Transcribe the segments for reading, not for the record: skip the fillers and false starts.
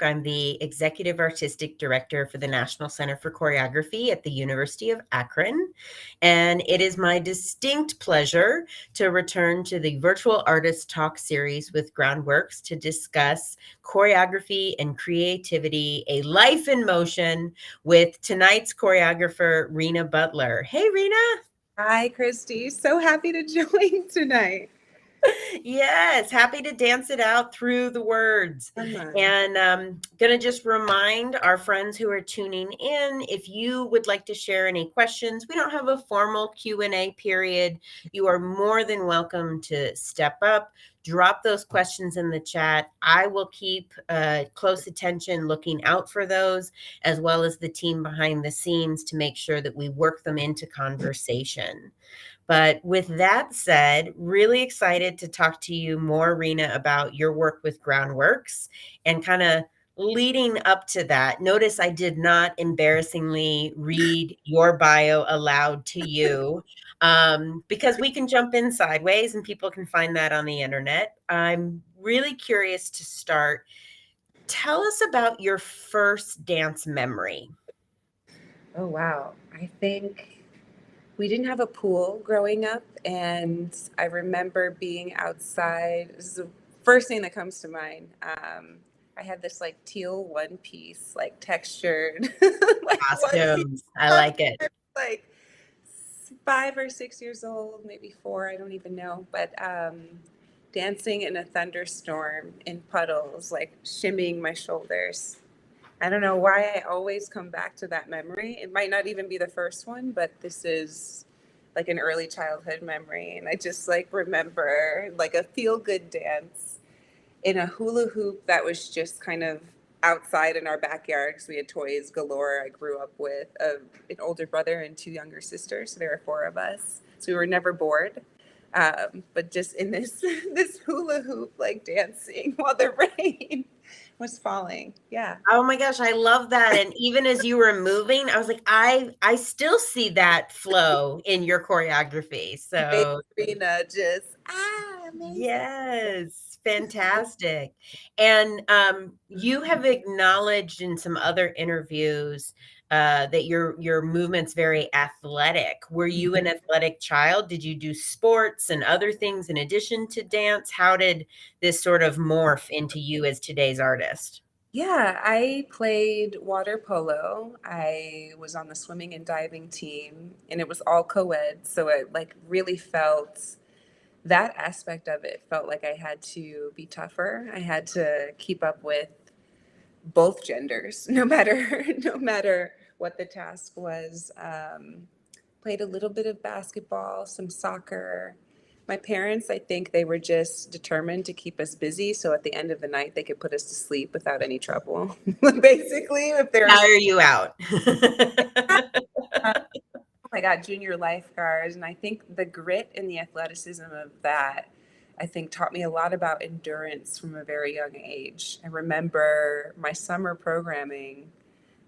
I'm the Executive Artistic Director for the National Center for Choreography at the University of Akron. And it is my distinct pleasure to return to the Virtual Artist Talk series with Groundworks to discuss choreography and creativity, a life in motion, with tonight's choreographer, Rena Butler. Hey, Rena. Hi, Christy. So happy to join tonight. Yes, happy to dance it out through the words. Come on. And gonna just remind our friends who are tuning in, if you would like to share any questions, we don't have a formal Q&A period. You are more than welcome to step up, drop those questions in the chat. I will keep close attention looking out for those, as well as the team behind the scenes, to make sure that we work them into conversation. But with that said, really excited to talk to you more, Rena, about your work with Groundworks and kind of leading up to that. Notice I did not embarrassingly read your bio aloud to you, because we can jump in sideways and people can find that on the internet. I'm really curious to start. Tell us about your first dance memory. Oh, wow. I think we didn't have a pool growing up, and I remember being outside. This is the first thing that comes to mind. I had this like teal one piece, like textured, like one piece, Costumes. I like it. like 5 or 6 years old, maybe four, I don't even know. But dancing in a thunderstorm in puddles, like shimmying my shoulders. I don't know why I always come back to that memory. It might not even be the first one, but this is like an early childhood memory. And I just like remember like a feel good dance in a hula hoop that was just kind of outside in our backyard because we had toys galore. I grew up with an older brother and two younger sisters. So there were four of us. So we were never bored. But just in this this hula hoop, like dancing while the rain was falling. Yeah. Oh my gosh, I love that. And even as you were moving, I was like, I still see that flow in your choreography. Big So Rena just amazing. yes, fantastic. And you have acknowledged in some other interviews that your movement's very athletic. Were you an athletic child? Did you do sports and other things in addition to dance? How did this sort of morph into you as today's artist? Yeah, I played water polo. I was on the swimming and diving team, and it was all co-ed, so it like really felt that aspect of it felt like I had to be tougher. I had to keep up with both genders, no matter what the task was. Played a little bit of basketball, some soccer. My parents, I think they were just determined to keep us busy, so at the end of the night they could put us to sleep without any trouble. Basically, if there's Tire you out. oh my God, junior lifeguards, and I think the grit and the athleticism of that, I think taught me a lot about endurance from a very young age. I remember my summer programming,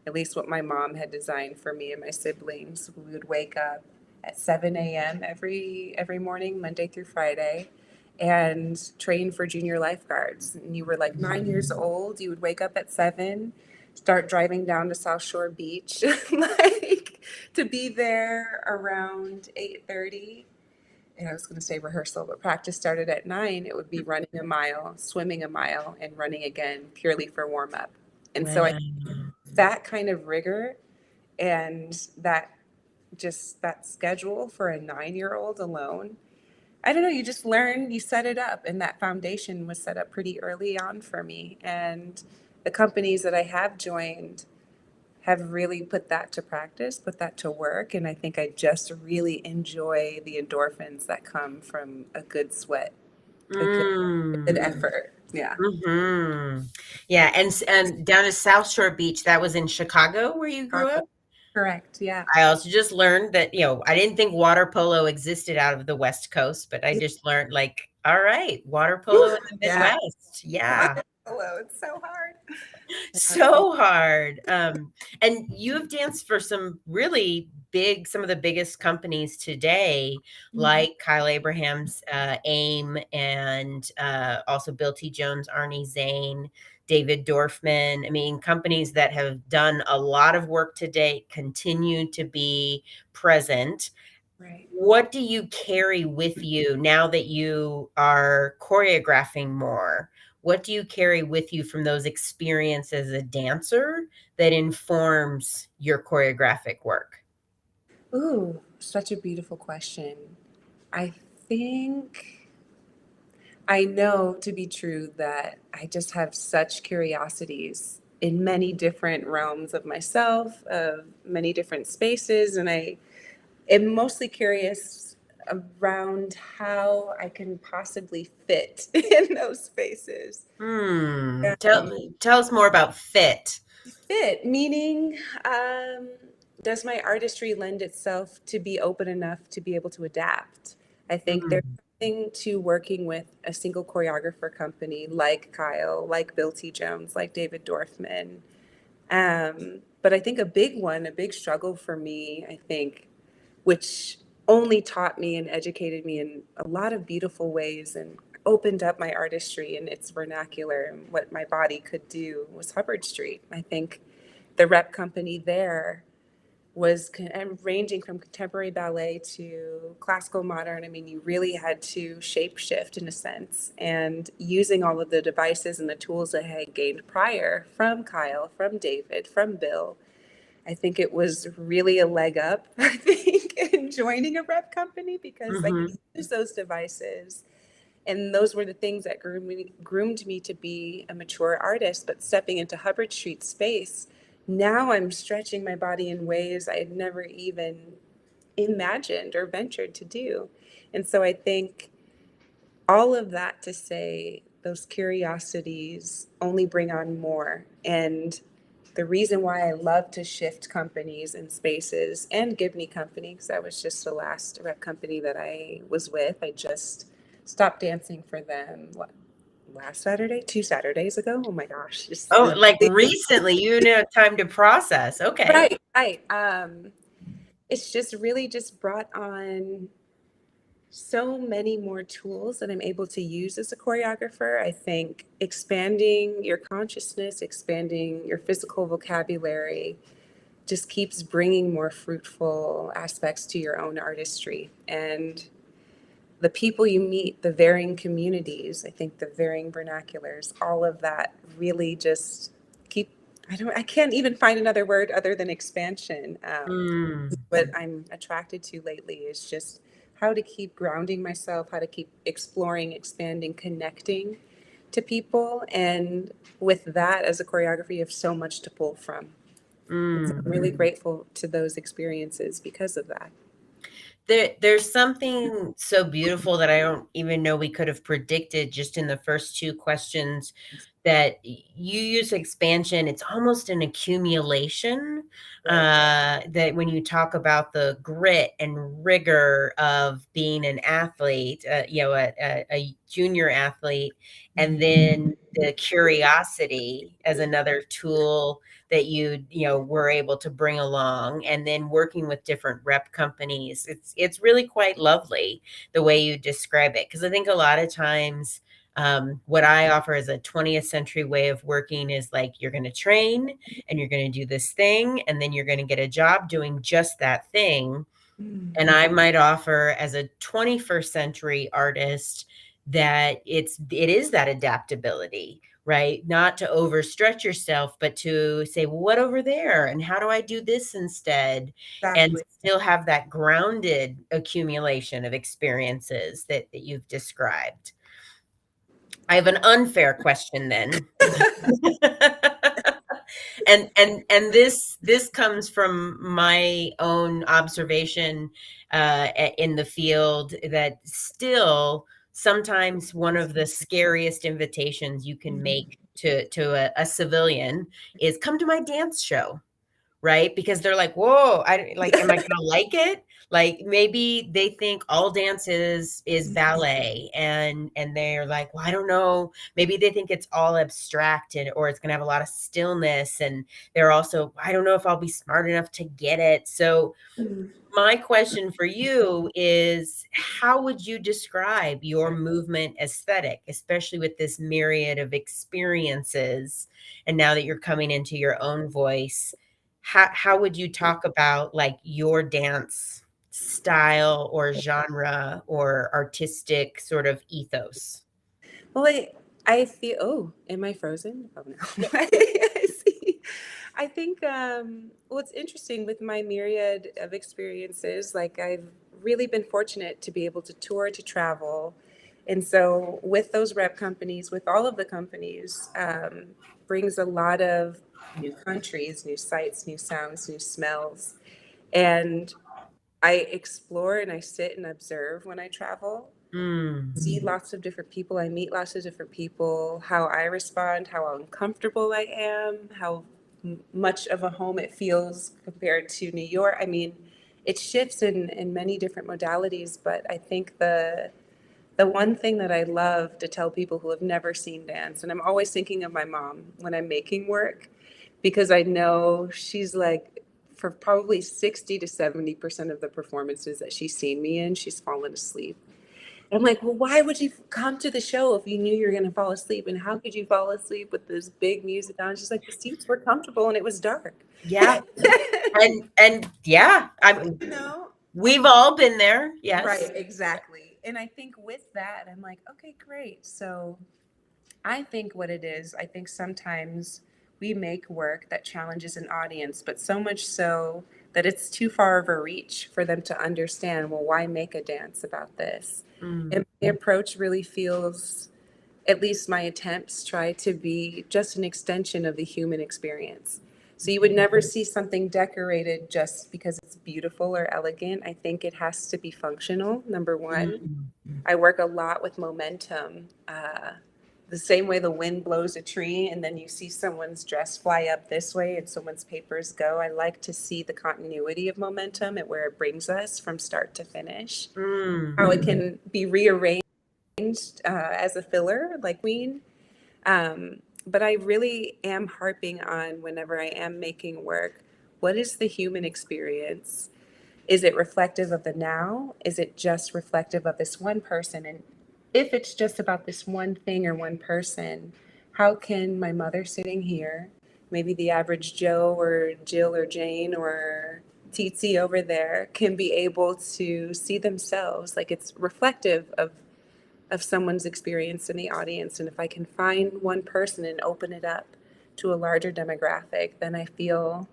at least what my mom had designed for me and my siblings. We would wake up at 7 a.m. every morning, Monday through Friday, and train for junior lifeguards. And you were like 9 years old. You would wake up at 7, start driving down to South Shore Beach, like to be there around 8:30. And I was going to say rehearsal, but practice started at 9. It would be running a mile, swimming a mile, and running again purely for warm up. And so I Wow. that kind of rigor and that schedule for a 9-year old alone, I don't know, you just learn, you set it up, and that foundation was set up pretty early on for me. And the companies that I have joined have really put that to practice, put that to work, and I think I just really enjoy the endorphins that come from a good sweat, a good Mm. effort. Yeah. Mhm. Yeah, and down to South Shore Beach, that was in Chicago where you grew up? Correct. Yeah. I also just learned that, I didn't think water polo existed out of the West Coast, but I just learned, like, all right, water polo in the Yeah. Midwest. Yeah. Water polo. It's so hard. So hard. And you have danced for some of the biggest companies today, Mhm. like Kyle Abraham's AIM and also Bill T. Jones, Arnie Zane. David Dorfman. I mean, companies that have done a lot of work to date continue to be present. Right. What do you carry with you now that you are choreographing more? What do you carry with you from those experiences as a dancer that informs your choreographic work? Ooh, such a beautiful question. I think I know to be true that I just have such curiosities in many different realms of myself, of many different spaces, and I am mostly curious around how I can possibly fit in those spaces. Tell Um, tell us more about fit. Fit, meaning, does my artistry lend itself to be open enough to be able to adapt? I think there's Mm, something to working with a single choreographer company like Kyle, like Bill T. Jones, like David Dorfman. But I think a big one, a big struggle for me, I think, which only taught me and educated me in a lot of beautiful ways and opened up my artistry and its vernacular and what my body could do, was Hubbard Street. I think the rep company there was ranging from contemporary ballet to classical modern. I mean, you really had to shape shift in a sense, and using all of the devices and the tools that I had gained prior from Kyle, from David, from Bill. I think it was really a leg up, I think, in joining a rep company because I could mhm, use those devices. And those were the things that groomed me to be a mature artist. But stepping into Hubbard Street space, now I'm stretching my body in ways I had never even imagined or ventured to do. And so I think all of that to say those curiosities only bring on more. And the reason why I love to shift companies and spaces and Gibney Company, because that was just the last rep company that I was with. I just stopped dancing for them last Saturday, 2 Saturdays ago. Oh my gosh. Just oh, like recently, you know, time to process. Okay. right, right. It's just really just brought on so many more tools that I'm able to use as a choreographer. I think expanding your consciousness, expanding your physical vocabulary just keeps bringing more fruitful aspects to your own artistry. And the people you meet, the varying communities, I think the varying vernaculars, all of that really just keep, I can't even find another word other than expansion. Mm, What I'm attracted to lately is just how to keep grounding myself, how to keep exploring, expanding, connecting to people. And with that as a choreography, you have so much to pull from. And so I'm mm. really grateful to those experiences because of that. There's something so beautiful that I don't even know we could have predicted just in the first two questions that you use expansion. It's almost an accumulation. Right. That when you talk about the grit and rigor of being an athlete, you know, a junior athlete, and then the curiosity as another tool that you know were able to bring along, and then working with different rep companies, it's really quite lovely the way you describe it, because I think a lot of times what I offer as a 20th century way of working is like you're going to train and you're going to do this thing and then you're going to get a job doing just that thing. Mm. And I might offer as a 21st century artist that it is that adaptability, right? Not to overstretch yourself, but to say, well, what over there? And how do I do this instead? And Exactly. still have that grounded accumulation of experiences that you've described. I have an unfair question then. And this comes from my own observation in the field, that still sometimes one of the scariest invitations you can Mhm. make to a civilian is come to my dance show, right? Because they're like, whoa, I like, am I gonna like it? Like maybe they think all dance is ballet, and they're like, well, I don't know. Maybe they think it's all abstract, and or it's gonna have a lot of stillness, and they're also, I don't know if I'll be smart enough to get it. So Mm. my question for you is, how would you describe your movement aesthetic, especially with this myriad of experiences? And now that you're coming into your own voice, how would you talk about like your dance style or genre or artistic sort of ethos? Well, I feel, oh, am I frozen? Oh no. Yeah. I see. I think what's interesting with my myriad of experiences, like I've really been fortunate to be able to tour, to travel. And so with those rep companies, with all of the companies, brings a lot of new countries, new sights, new sounds, new smells. And I explore and I sit and observe when I travel, Mm, see lots of different people. I meet lots of different people, how I respond, how uncomfortable I am, how much of a home it feels compared to New York. I mean, it shifts in many different modalities, but I think the one thing that I love to tell people who have never seen dance, and I'm always thinking of my mom when I'm making work, because I know she's like, for probably 60 to 70% of the performances that she's seen me in, she's fallen asleep. I'm like, well, why would you come to the show if you knew you were going to fall asleep? And how could you fall asleep with this big music on? She's like, the seats were comfortable and it was dark. yeah. And yeah, You know? we've all been there. Yes. Right, exactly. And I think with that, I'm like, okay, great. So I think what it is, I think sometimes we make work that challenges an audience, but so much so that it's too far of a reach for them to understand, well, why make a dance about this? Mm, And my approach really feels, at least my attempts try to be just an extension of the human experience. So you would never see something decorated just because it's beautiful or elegant. I think it has to be functional, number one. mm, I work a lot with momentum. The same way the wind blows a tree and then you see someone's dress fly up this way and someone's papers go. I like to see the continuity of momentum and where it brings us from start to finish. How it mm. can be rearranged as a filler, like Queen. But I really am harping on whenever I am making work, what is the human experience? Is it reflective of the now? Is it just reflective of this one person? And if it's just about this one thing or one person, how can my mother sitting here, maybe the average Joe or Jill or Jane or Tsitsi over there, can be able to see themselves like it's reflective of someone's experience in the audience. And if I can find one person and open it up to a larger demographic, then I feel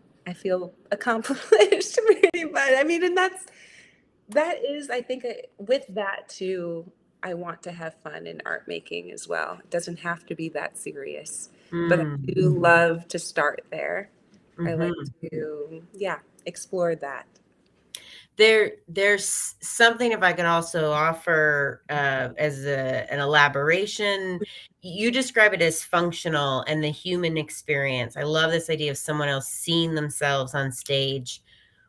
accomplished pretty much. I mean, and that is, I think, with that too, I want to have fun in art making as well. It doesn't have to be that serious, but I Mm, do love to start there. I like mhm. to, yeah, explore that. There's something, if I can also offer as an elaboration. You describe it as functional and the human experience. I love this idea of someone else seeing themselves on stage,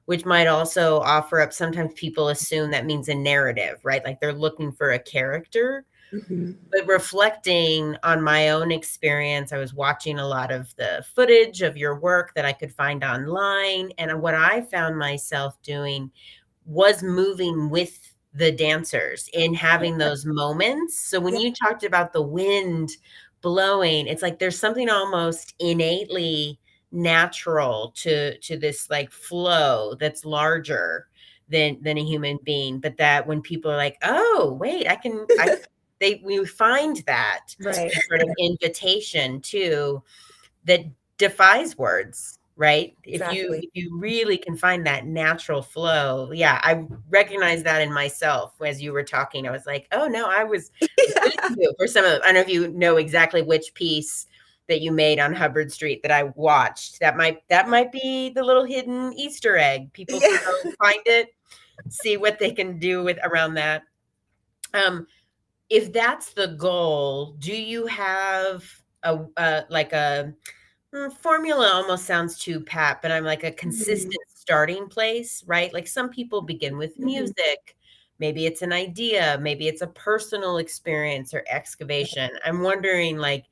which might also offer up, sometimes people assume that means a narrative, right? Like they're looking for a character. Mhm. But reflecting on my own experience, I was watching a lot of the footage of your work that I could find online. And what I found myself doing was moving with the dancers in having those moments. So when Yeah, you talked about the wind blowing, it's like there's something almost innately natural to this like flow that's larger than a human being, but that when people are like, oh wait, I they we find that right. sort of invitation too, that defies words, right? Exactly. If you really can find that natural flow. Yeah, I recognize that in myself as you were talking. I was like, oh no, I was with you for some of I don't know if you know exactly which piece that you made on Hubbard Street that I watched. That might be the little hidden Easter egg. People can Yeah. go find it, see what they can do with around that. If that's the goal, do you have a like a formula? Almost sounds too pat, but I'm like a consistent Mhm. starting place, right? Like some people begin with music. Maybe it's an idea, maybe it's a personal experience or excavation. I'm wondering, like,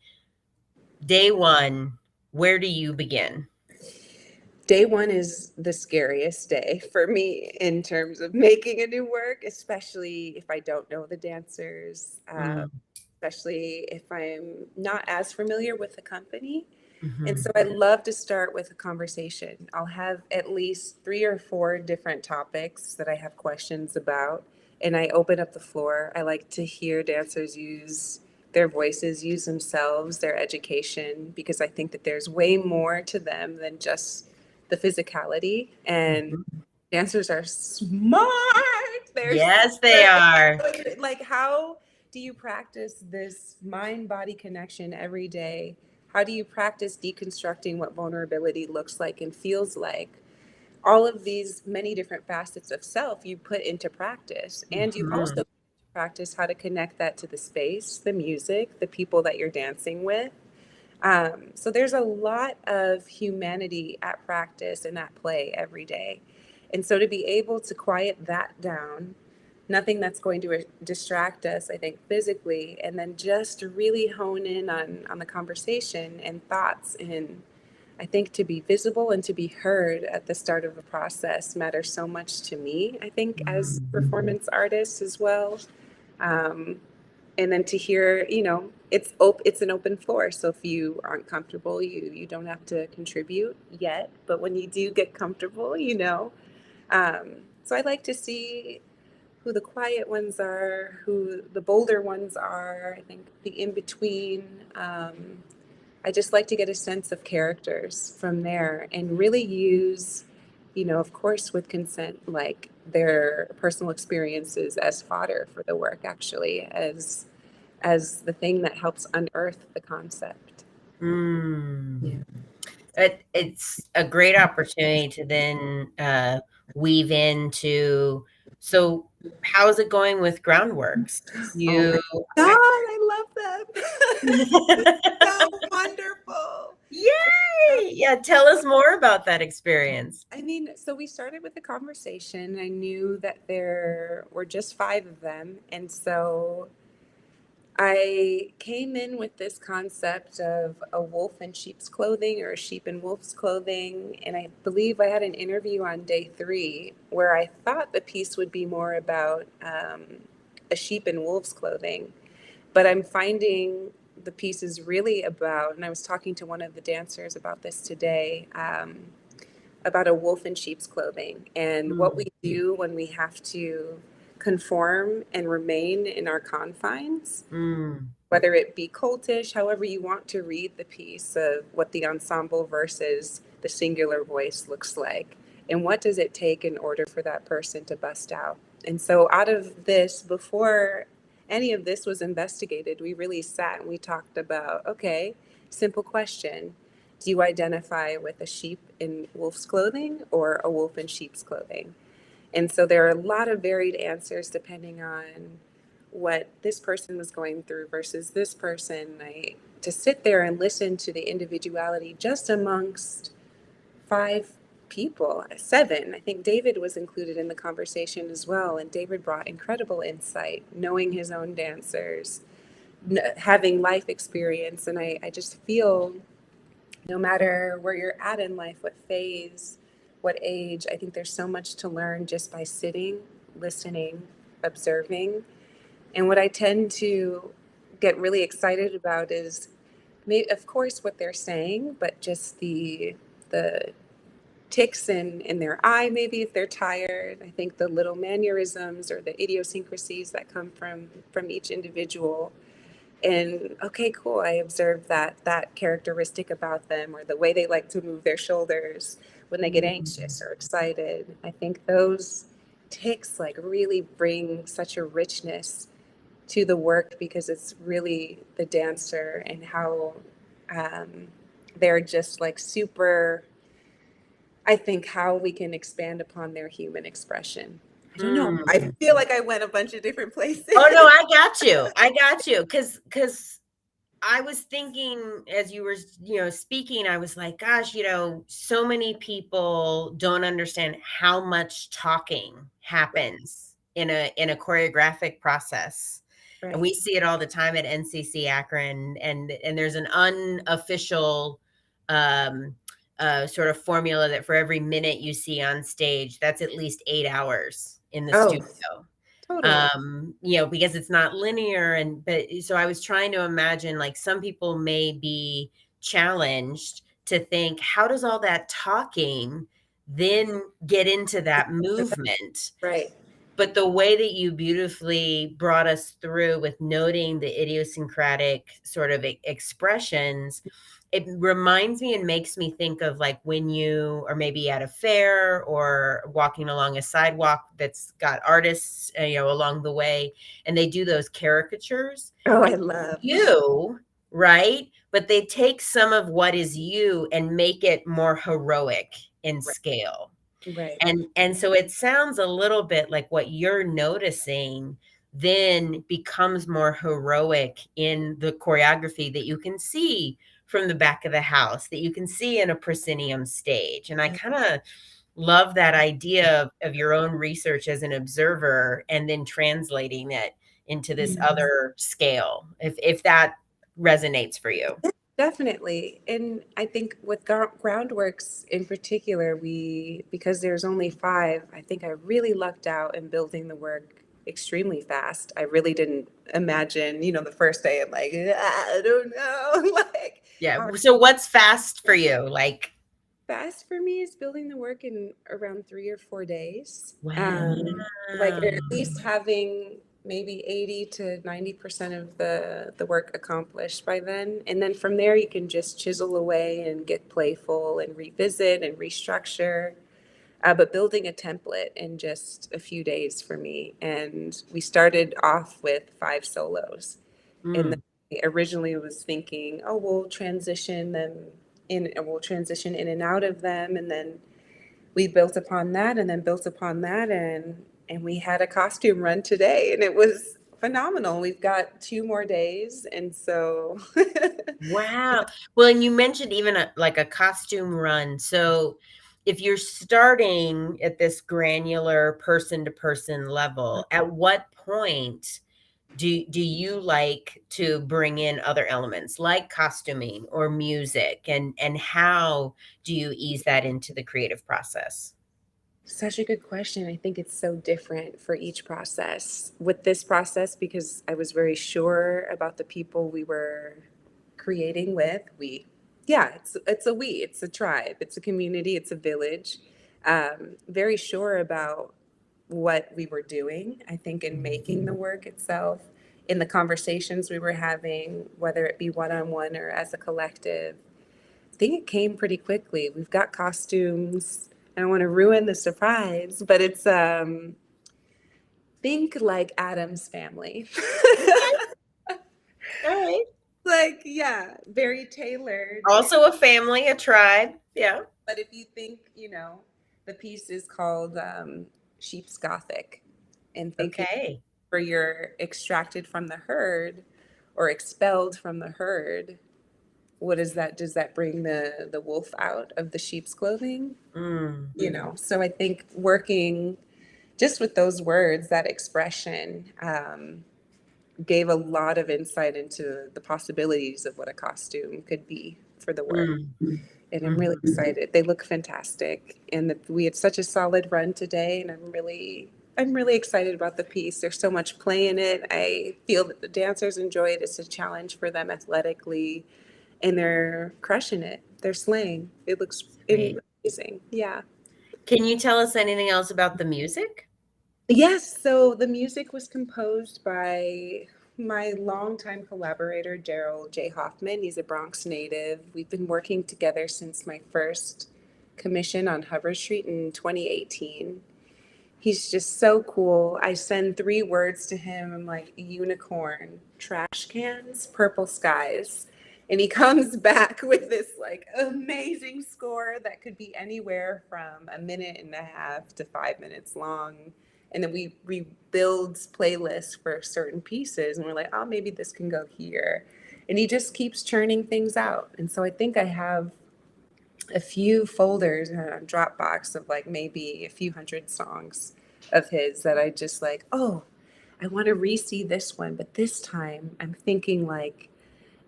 day one, where do you begin? Day one is the scariest day for me in terms of making a new work, especially if I don't know the dancers, Mm, especially if I'm not as familiar with the company. And so mhm, I love to start with a conversation. I'll have at least 3 or 4 different topics that I have questions about, and I open up the floor. I like to hear dancers use their voices, use themselves, their education, because I think that there's way more to them than just the physicality. And mhm. dancers are smart. They're Yes, they super are. like, how do you practice this mind body connection every day? How do you practice deconstructing what vulnerability looks like and feels like? All of these many different facets of self you put into practice, and you Mhm, also practice how to connect that to the space, the music, the people that you're dancing with. So there's a lot of humanity at practice and at play every day. And so to be able to quiet that down, nothing that's going to distract us, I think, physically, and then just to really hone in on the conversation and thoughts. And I think to be visible and to be heard at the start of a process matters so much to me, I think, as mm. performance artists as well. Um, and then to hear, it's an open floor, so if you aren't comfortable, you don't have to contribute yet, but when you do get comfortable, so I like to see who the quiet ones are, who the bolder ones are. I think the in between. I just like to get a sense of characters from there and really use, of course, with consent, like their personal experiences as fodder for the work, actually, as the thing that helps unearth the concept. Mm. Yeah. It's a great opportunity to then weave into. So, how's it going with Groundworks? Oh You, my God, I love them. So wonderful. yay! Yeah, tell us more about that experience. I mean, so we started with a conversation. I knew that there were just 5 of them. And so I came in with this concept of a wolf in sheep's clothing or a sheep in wolf's clothing. And I believe I had an interview on day 3 where I thought the piece would be more about a sheep in wolf's clothing. But I'm finding the piece is really about, and I was talking to one of the dancers about this today, about a wolf in sheep's clothing and what Mm, we do when we have to conform and remain in our confines, mm, whether it be cultish, however you want to read the piece of what the ensemble versus the singular voice looks like. And what does it take in order for that person to bust out? And so, out of this, before any of this was investigated, we really sat and we talked about, okay, simple question. Do you identify with a sheep in wolf's clothing or a wolf in sheep's clothing? And so there are a lot of varied answers depending on what this person was going through versus this person. To sit there and listen to the individuality just amongst 5 people, 7. I think David was included in the conversation as well. And David brought incredible insight, knowing his own dancers, having life experience. And I just feel no matter where you're at in life, what phase, what age, I think there's so much to learn just by sitting, listening, observing. And what I tend to get really excited about is, of course, what they're saying, but just the ticks in their eye, maybe if they're tired. I think the little mannerisms or the idiosyncrasies that come from each individual. And okay, cool, I observed that characteristic about them, or the way they like to move their shoulders when they get mm, anxious or excited. I think those ticks like really bring such a richness to the work because it's really the dancer and how um, they're just like super. I think how we can expand upon their human expression. I don't know. I feel like I went a bunch of different places. Oh no, I got you. I got you. Cause I was thinking as you were, speaking, I was like, gosh, so many people don't understand how much talking happens in a choreographic process. And Right. we see it all the time at NCC Akron, and there's an unofficial um sort of formula that for every minute you see on stage, that's at least 8 hours in the Oh, studio. totally. Because it's not linear. But so I was trying to imagine, like, some people may be challenged to think, how does all that talking then get into that movement? Right. But the way that you beautifully brought us through with noting the idiosyncratic sort of expressions, it reminds me and makes me think of, like, when you are maybe at a fair or walking along a sidewalk that's got artists, along the way, and they do those caricatures. Oh, I It's love. you, right? But they take some of what is you and make it more heroic in Right. scale. Right. And so it sounds a little bit like what you're noticing then becomes more heroic in the choreography that you can see from the back of the house, that you can see in a proscenium stage. And I kind of love that idea of your own research as an observer and then translating it into this Yes. other scale, if that resonates for you. Definitely. And I think with groundworks in particular, because there's only five, I think I really lucked out in building the work extremely fast. I really didn't imagine, the first day I'm like, I don't know, like Yeah. how So what's fast for you? Like, fast for me is building the work in around 3 or 4 days. wow. Like, or at least having maybe 80 to 90% of the work accomplished by then. And then from there, you can just chisel away and get playful and revisit and restructure. But building a template in just a few days for me. And we started off with 5 solos. And then Mm. I originally was thinking, oh, we'll transition them in, and we'll transition in and out of them. And then we built upon that and then built upon that. And we had a costume run today and it was phenomenal. We've got 2 more days. And so, Wow. Well, and you mentioned even like a costume run. So if you're starting at this granular person to person level, at what point do you like to bring in other elements like costuming or music, and how do you ease that into the creative process? such a good question. I think it's so different for each process. With this process, because I was very sure about the people we were creating with, yeah, it's a tribe, it's a community, it's a village. Very sure about what we were doing. I think in making the work itself, in the conversations we were having, whether it be one on one or as a collective, I think it came pretty quickly. We've got costumes. I don't want to ruin the surprise, but it's think like Adam's family. Okay. All right. Like, yeah, very tailored. Also a family, a tribe. Yeah. But if you think, the piece is called Sheep's Gothic, and thinking Okay. where you're extracted from the herd or expelled from the herd, what is that? Does that bring the wolf out of the sheep's clothing? Mm. So I think working just with those words, that expression, gave a lot of insight into the possibilities of what a costume could be for the work. Mm. And I'm really Mhm. excited. They look fantastic, and we had such a solid run today. And I'm really excited about the piece. There's so much play in it. I feel that the dancers enjoy it. It's a challenge for them athletically, and they're crushing it. They're slaying. It looks Great. amazing. Yeah. Can you tell us anything else about the music? Yes, so the music was composed by my longtime collaborator, Gerald J. Hoffman. He's a Bronx native. We've been working together since my first commission on Hubbard Street in 2018. He's just so cool. I send 3 words to him. I'm like, unicorn, trash cans, purple skies. And he comes back with this like amazing score that could be anywhere from a minute and a half to 5 minutes long. And then we build playlists for certain pieces and we're like, oh, maybe this can go here. And he just keeps churning things out. And so I think I have a few folders in a Dropbox of like maybe a few hundred songs of his that I just like, oh, I want to re-see this one, but this time I'm thinking like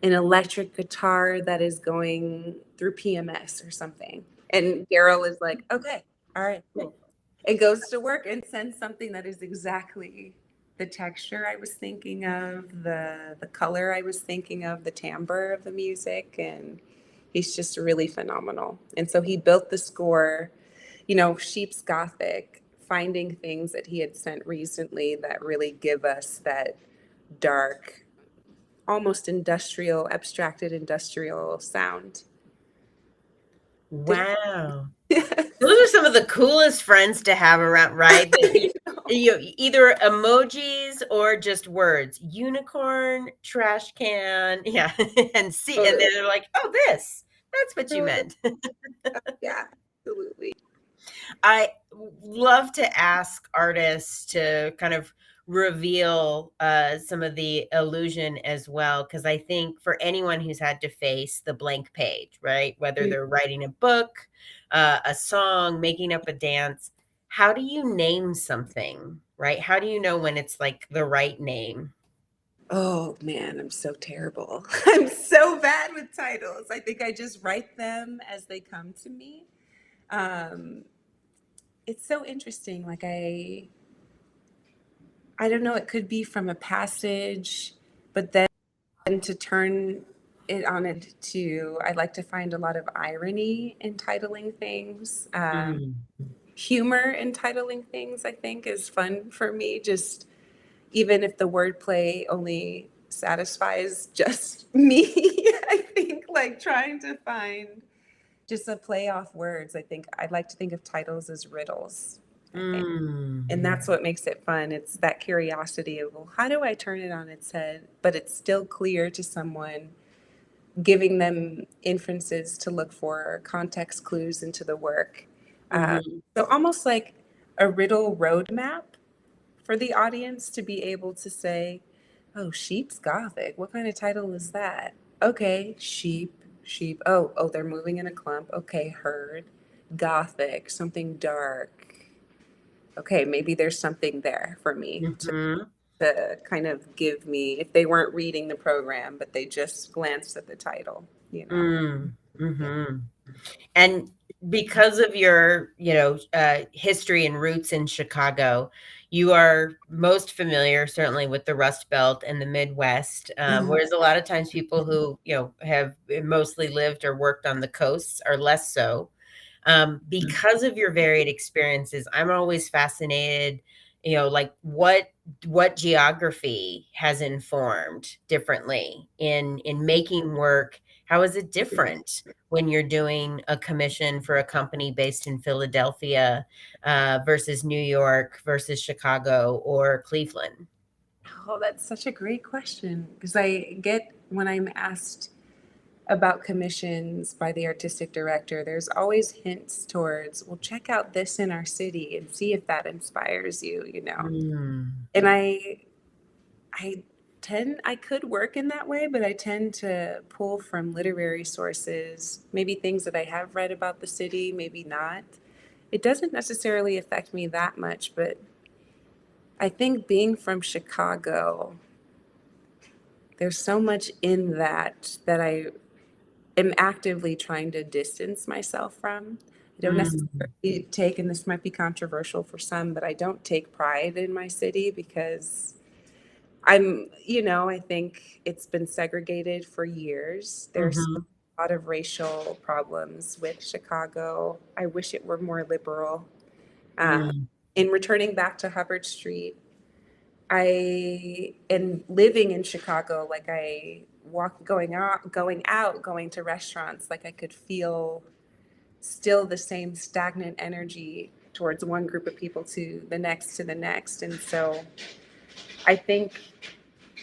an electric guitar that is going through PMS or something. And Daryl is like, okay, all right, cool. It goes to work and sends something that is exactly the texture I was thinking of, the color I was thinking of, the timbre of the music, and he's just really phenomenal. And so he built the score, Sheep's Gothic, finding things that he had sent recently that really give us that dark, almost industrial, abstracted industrial sound. Wow. Those are some of the coolest friends to have around, right? Either emojis or just words. Unicorn, trash can, yeah, and and then they're like, "Oh, that's what you meant." Yeah, absolutely. I love to ask artists to kind of reveal some of the illusion as well, because I think for anyone who's had to face the blank page, right? Whether they're writing a book, a song, making up a dance, how do you name something, right? How do you know when it's like the right name? Oh man, I'm so terrible. I'm so bad with titles. I think I just write them as they come to me. Um, it's so interesting. Like I don't know, it could be from a passage, but then to turn it on it to, I like to find a lot of irony in titling things. Mm. Humor in titling things, I think, is fun for me. Just even if the wordplay only satisfies just me, I think like trying to find just a play off words. I think I'd like to think of titles as riddles, I think. Mm. And that's what makes it fun. It's that curiosity of, well, how do I turn it on its head, but it's still clear to someone, giving them inferences to look for, context clues into the work. Mhm. So almost like a riddle roadmap for the audience to be able to say, oh, Sheep's Gothic. What kind of title is that? Okay, sheep. Oh, they're moving in a clump. Okay, herd. Gothic, something dark. Okay, maybe there's something there for me Mhm. to kind of give me, if they weren't reading the program, but they just glanced at the title. Mm. Yeah. Mhm. And because of your, history and roots in Chicago, you are most familiar, certainly, with the Rust Belt and the Midwest. Mhm. Whereas a lot of times people who, have mostly lived or worked on the coasts are less so. Because of your varied experiences, I'm always fascinated, like what geography has informed differently in making work. How is it different when you're doing a commission for a company based in Philadelphia versus New York versus Chicago or Cleveland? Oh, that's such a great question because I get when I'm asked about commissions by the artistic director, there's always hints towards, well, check out this in our city and see if that inspires you. Mm. And I could work in that way, but I tend to pull from literary sources, maybe things that I have read about the city, maybe not. It doesn't necessarily affect me that much, but I think being from Chicago, there's so much in that I am actively trying to distance myself from. I don't Mm. necessarily take, and this might be controversial for some, but I don't take pride in my city because I think it's been segregated for years. There's a Mhm. lot of racial problems with Chicago. I wish it were more liberal. Uh, Mm. in returning back to Hubbard Street, I and living in Chicago, like I going to restaurants, like I could feel still the same stagnant energy towards one group of people to the next. And so I think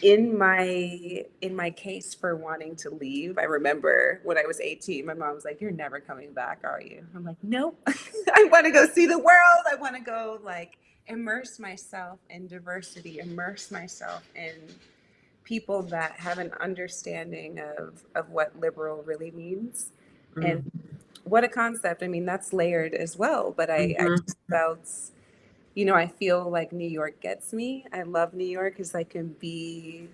in my case for wanting to leave, I remember when I was 18, my mom was like, "You're never coming back, are you?" I'm like, "Nope. I want to go see the world. I want to go like immerse myself in diversity, immerse myself in people that have an understanding of what liberal really means. And Mm. what a concept. I mean, that's layered as well, but I Mhm. just felt, you know, I feel like New York gets me. I love New York because I can be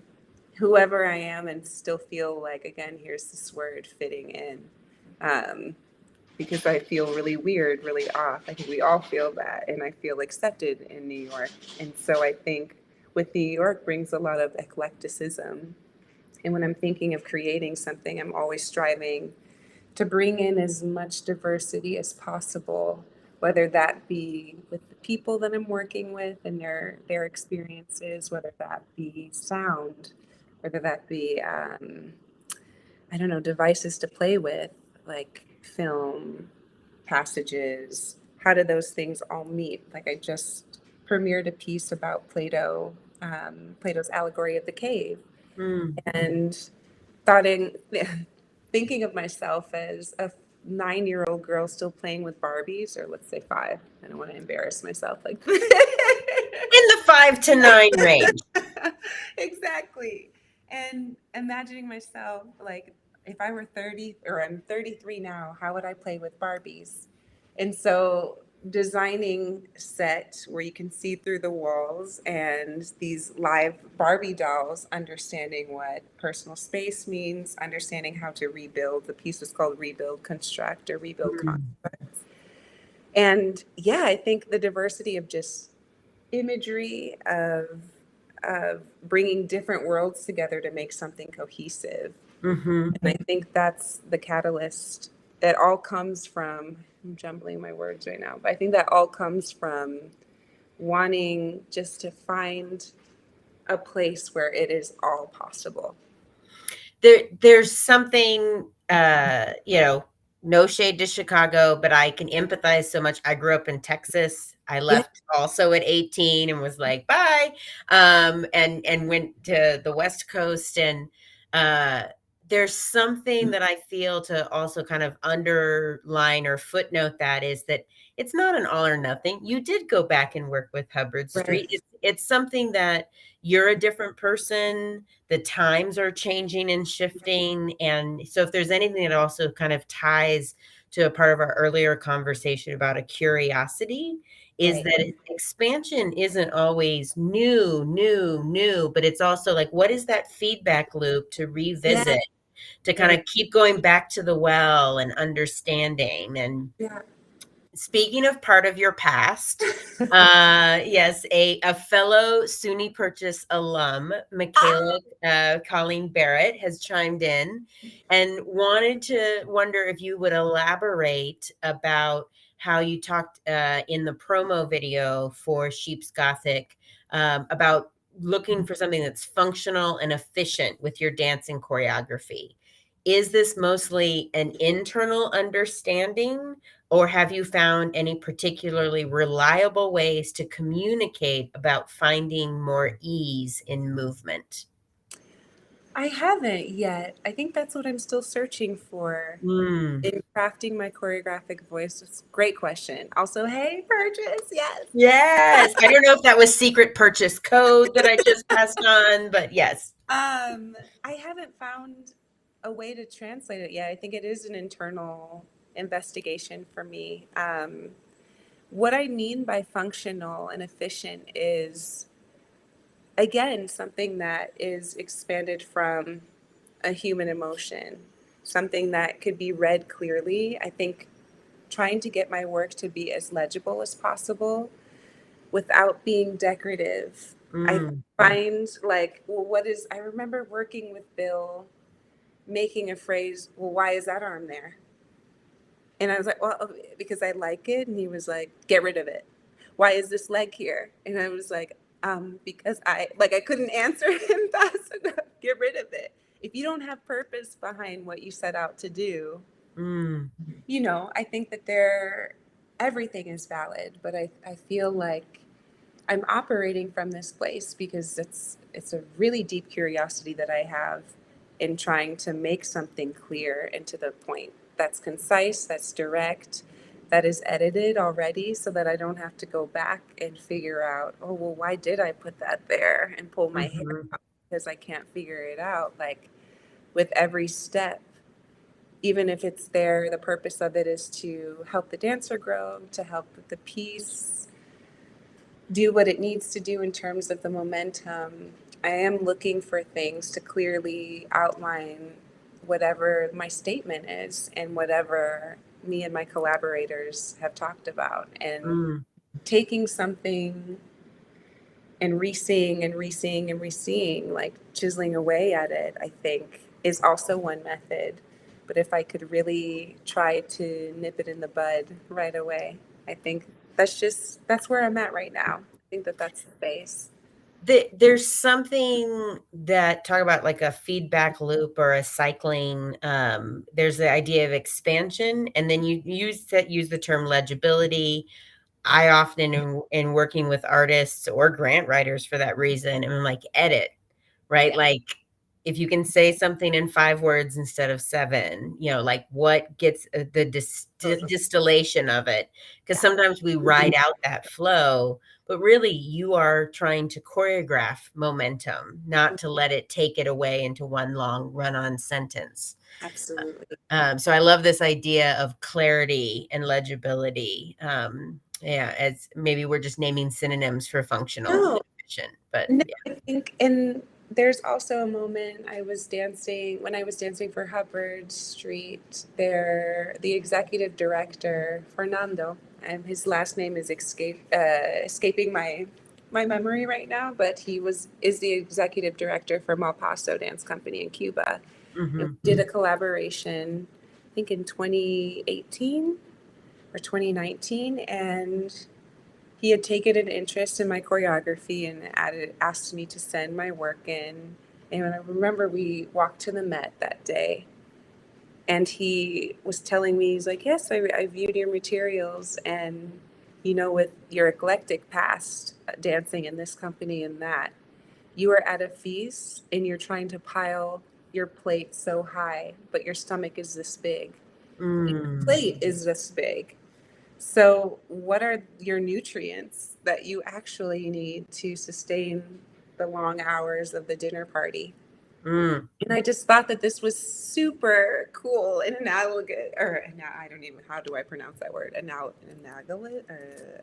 whoever I am and still feel like, again, here's this word, fitting in. Um, because I feel really weird, really off. I think we all feel that, and I feel accepted in New York. And so I think with New York brings a lot of eclecticism. And when I'm thinking of creating something, I'm always striving to bring in as much diversity as possible, whether that be with the people that I'm working with and their experiences, whether that be sound, whether that be I don't know, devices to play with, like film, passages. How do those things all meet? Like I just premiered a piece about Plato, Plato's allegory of the cave, Mm. and thought in, thinking of myself as a 9-year-old girl still playing with Barbies, or let's say 5. I don't want to embarrass myself like In the 5 to 9 range. exactly. And imagining myself like if I were 30 or I'm 33 now, how would I play with Barbies? And so designing set where you can see through the walls and these live Barbie dolls, understanding what personal space means, understanding how to rebuild. The piece was called Rebuild, Construct, or Rebuild Mm. Construct. And yeah, I think the diversity of just imagery of bringing different worlds together to make something cohesive. Mhm. And I think that's the catalyst that all comes from, I'm jumbling my words right now, but I think that all comes from wanting just to find a place where it is all possible. There's something, no shade to Chicago, but I can empathize so much. I grew up in Texas. I Yeah, left also at 18 and was like, bye. And went to the West Coast. And uh, there's something that I feel to also kind of underline or footnote that is that it's not an all or nothing. You did go back and work with Hubbard Street. right, It's something that you're a different person, the times are changing and shifting. And so, if there's anything that also kind of ties to a part of our earlier conversation about a curiosity, is right. that expansion isn't always new, new, new, but it's also like, what is that feedback loop to Yeah, revisit, to kind right. of keep going back to the well and understanding? And Yeah. speaking of part of your past, yes, a fellow SUNY Purchase alum, Michaela Colleen Barrett, has chimed in and wanted to wonder if you would elaborate about how you talked in the promo video for Sheep's Gothic about looking for something that's functional and efficient with your dancing choreography. Is this mostly an internal understanding, or have you found any particularly reliable ways to communicate about finding more ease in movement? I haven't yet. I think that's what I'm still searching for Mm. in crafting my choreographic voice. It's a great question. Also, hey, Purchase, yes. Yes. I don't know if that was secret purchase code that I just passed on, but yes. I haven't found a way to translate it yet. I think it is an internal investigation for me. What I mean by functional and efficient is, again, something that is expanded from a human emotion, something that could be read clearly. I think trying to get my work to be as legible as possible without being decorative. I Mm. find like, well, I remember working with Bill making a phrase, well, why is that arm there? And I was like, well, because I like it. And he was like, get rid of it. Why is this leg here? And I was like, because I couldn't answer him fast enough. Get rid of it. If you don't have purpose behind what you set out to do, Mm. I think that everything is valid, but I feel like I'm operating from this place because it's a really deep curiosity that I have in trying to make something clear and to the point that's concise, that's direct, that is edited already so that I don't have to go back and figure out, oh, well, why did I put that there and pull my hair Mhm. out? because I can't figure it out. Like with every step, even if it's there, the purpose of it is to help the dancer grow, to help the piece do what it needs to do in terms of the momentum. I am looking for things to clearly outline whatever my statement is and whatever me and my collaborators have talked about. And Mm. taking something and re-seeing and re-seeing and re-seeing, like chiseling away at it, I think is also one method. But if I could really try to nip it in the bud right away, I think that's where I'm at right now. I think that's the base. There's something that talk about like a feedback loop or a cycling. There's the idea of expansion, and then you use the term legibility. I often in working with artists or grant writers for that reason, I'm like edit, right? Yeah, Like if you can say something in 5 words instead of 7, like what gets the totally. distillation of it. Because Yeah. sometimes we ride out that flow, but really you are trying to choreograph momentum, not to let it take it away into one long run-on sentence. Absolutely. So I love this idea of clarity and legibility. Yeah, as maybe we're just naming synonyms for functional No, and efficient, but no, yeah. I think, and there's also a moment when I was dancing for Hubbard Street, the executive director, Fernando, and his last name is escaping my memory right now, but is the executive director for Malpaso Dance Company in Cuba. And Hmm. we did a collaboration, I think in 2018 or 2019, and he had taken an interest in my choreography and asked me to send my work in. And I remember we walked to the Met that day, and he was telling me, he's like, "Yes, I viewed your materials, and with your eclectic past, dancing in this company and that, you are at a feast and you're trying to pile your plate so high, but your stomach is this big, your Mm, plate is this big. So, what are your nutrients that you actually need to sustain the long hours of the dinner party?" mm, And I just thought that this was super cool and analogous, I don't even, how do I pronounce that word?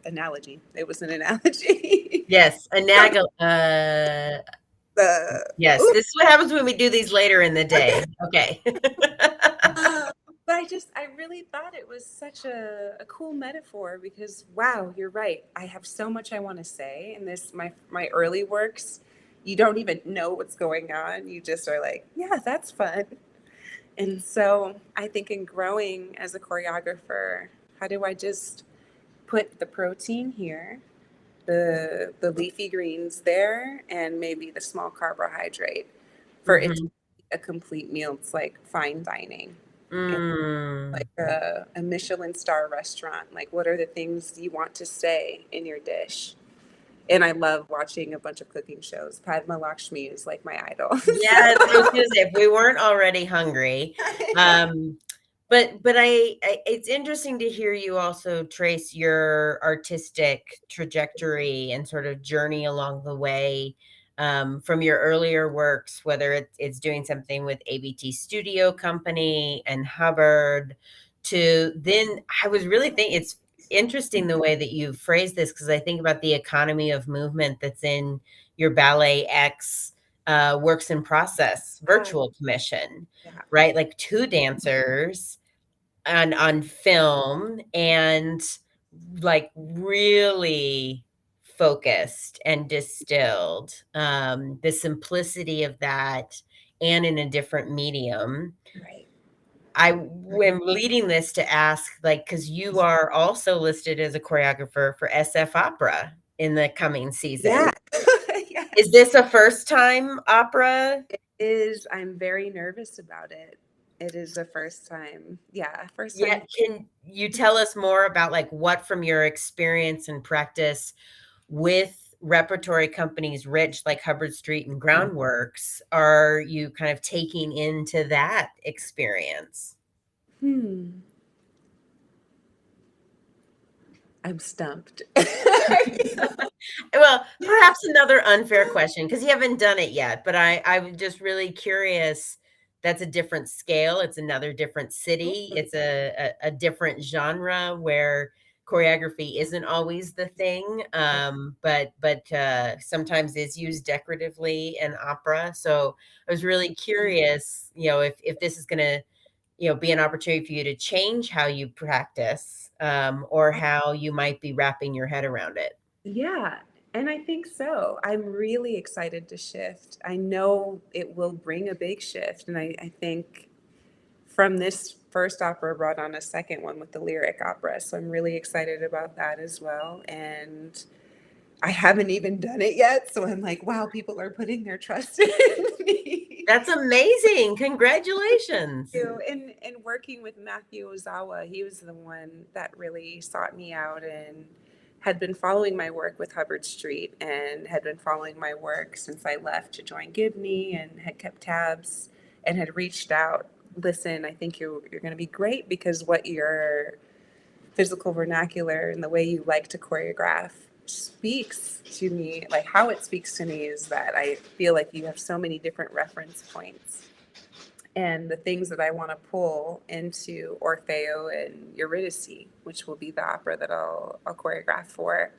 Analogy. It was an analogy. yes, yes, Ooh, this is what happens when we do these later in the day. Okay. but I really thought it was such a cool metaphor because, wow, you're right. I have so much I want to say. And my early works, you don't even know what's going on. You just are like, yeah, that's fun. And so I think in growing as a choreographer, how do I just put the protein here, the leafy greens there, and maybe the small carbohydrate for it to Mhm. be a complete meal? It's like fine dining, and Mm. like a Michelin star restaurant. Like, what are the things you want to say in your dish? And I love watching a bunch of cooking shows. Padma Lakshmi is like my idol. Yes, I was gonna say, if we weren't already hungry. Um, but it's interesting to hear you also trace your artistic trajectory and sort of journey along the way, from your earlier works, whether it's doing something with ABT Studio Company and Hubbard, to then I was really thinking it's interesting the way that you phrase this, because I think about the economy of movement that's in your Ballet X works in process virtual commission, Yeah, right? Like 2 dancers on film, and like really focused and distilled, the simplicity of that, and in a different medium. right. I am leading this to ask, like, because you are also listed as a choreographer for SF Opera in the coming season. Yeah. Is Yes. this a first time opera? I'm very nervous about it. It is the first time. Yeah, first Yeah, time. can you tell us more about, like, what from your experience and practice with repertory companies rich like Hubbard Street and Groundworks are you kind of taking into that experience? Hmm. I'm stumped. Well, perhaps another unfair question because you haven't done it yet, but I'm just really curious. That's a different scale. It's another different city. It's a different genre where choreography isn't always the thing, but sometimes is used decoratively in opera. So I was really curious, if this is going to be an opportunity for you to change how you practice, or how you might be wrapping your head around it. Yeah, and I think so. I'm really excited to shift. I know it will bring a big shift, and I think from this first opera brought on a second one with the lyric opera. So I'm really excited about that as well. And I haven't even done it yet. So I'm like, wow, people are putting their trust in me. That's amazing. Congratulations. And working with Matthew Ozawa, he was the one that really sought me out and had been following my work with Hubbard Street and had been following my work since I left to join Gibney and had kept tabs and had reached out. Listen, I think you're going to be great because what your physical vernacular and the way you like to choreograph speaks to me, like how it speaks to me is that I feel like you have so many different reference points and the things that I want to pull into Orfeo and Eurydice, which will be the opera that I'll choreograph for.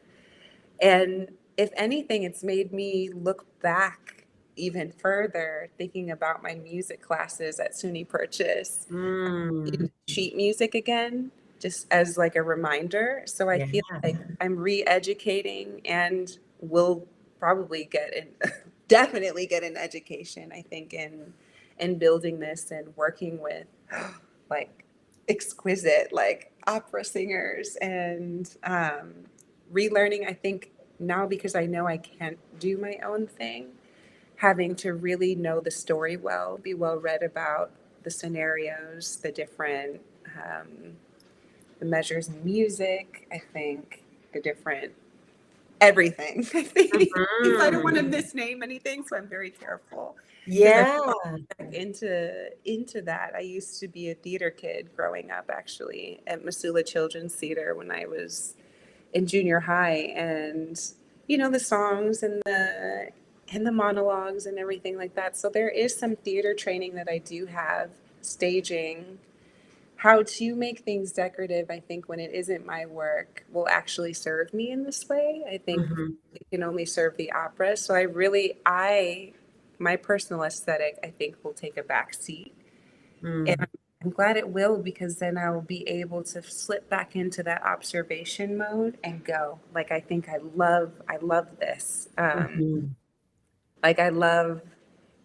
And if anything, it's made me look back even further, thinking about my music classes at SUNY Purchase, Mm, sheet music again, just as like a reminder. So I yeah. feel like I'm re-educating and will probably get in, definitely get an education, I think, in building this and working with like exquisite like opera singers and relearning, I think now because I know I can't do my own thing, having to really know the story well, be well read about the scenarios, the different the measures in music, I think the different everything. I think I don't want to Mhm. misname anything, so I'm very careful because I've Yeah. fallen back into that. I used to be a theater kid growing up, actually, at Missoula Children's Theater when I was in junior high, and the songs and the monologues and everything like that. So there is some theater training that I do have, staging, how to make things decorative. I think when it isn't my work will actually serve me in this way. I think Mhm. it can only serve the opera. So I my personal aesthetic, I think, will take a back seat. And Mm. I'm glad it will because then I will be able to slip back into that observation mode and go. Like I think I love this. Mhm. Like I love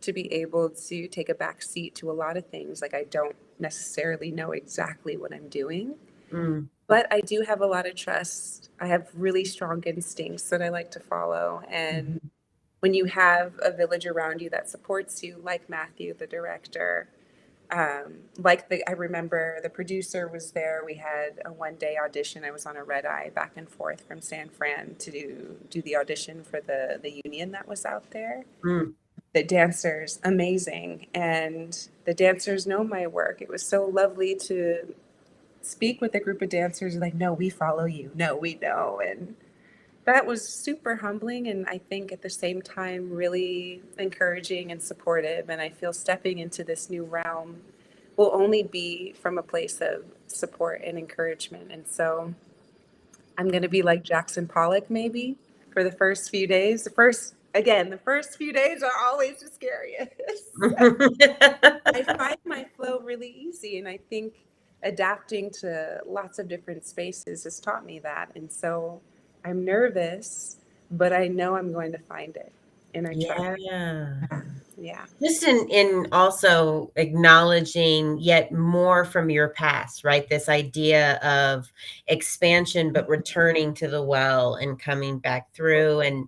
to be able to take a back seat to a lot of things. Like I don't necessarily know exactly what I'm doing, Mm. but I do have a lot of trust. I have really strong instincts that I like to follow. And Mhm. when you have a village around you that supports you, like Matthew, the director, I remember the producer was there. We had a 1 day audition. I was on a red eye back and forth from San Fran to do the audition for the union that was out there. Mm. The dancers, amazing. And the dancers know my work. It was so lovely to speak with a group of dancers like, no, we follow you. No, we know. And that was super humbling. And I think at the same time, really encouraging and supportive. And I feel stepping into this new realm will only be from a place of support and encouragement. And so I'm going to be like Jackson Pollock maybe for the first few days. The first few days are always the scariest. I find my flow really easy, and I think adapting to lots of different spaces has taught me that. And so I'm nervous, but I know I'm going to find it, and I trust. Yeah. Yeah. Just in also acknowledging yet more from your past, right? This idea of expansion, but returning to the well and coming back through, and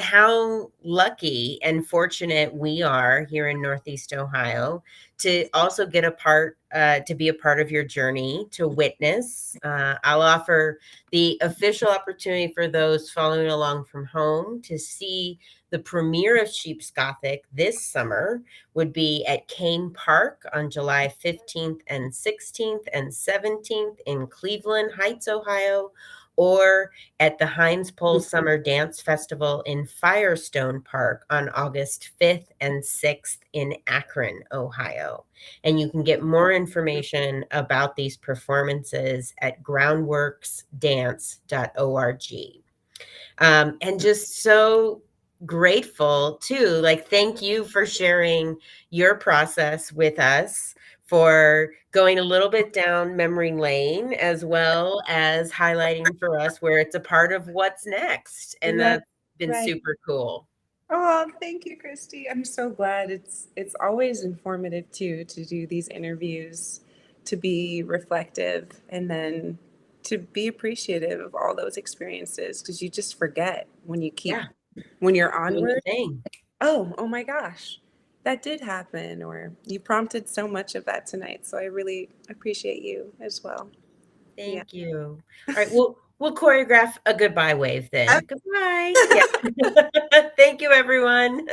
how lucky and fortunate we are here in Northeast Ohio to also get a part, to be a part of your journey, to witness. I'll offer the official opportunity for those following along from home to see the premiere of Sheep's Gothic this summer would be at Kane Park on July 15th and 16th and 17th in Cleveland Heights, Ohio, or at the Heinz Pole Summer Dance Festival in Firestone Park on August 5th and 6th in Akron, Ohio. And you can get more information about these performances at groundworksdance.org. And just so grateful too. Like, thank you for sharing your process with us, for going a little bit down memory lane, as well as highlighting for us where it's a part of what's next. And Right, that's been right. super cool. Oh, thank you, Christy. I'm so glad. It's always informative too to do these interviews, to be reflective, and then to be appreciative of all those experiences, because you just forget when you keep Yeah, when you're doing the onward. thing. Oh my gosh, that did happen, or you prompted so much of that tonight. So I really appreciate you as well. Yeah. Thank you. All right, we'll choreograph a goodbye wave then. Goodbye. Yeah. Thank you, everyone.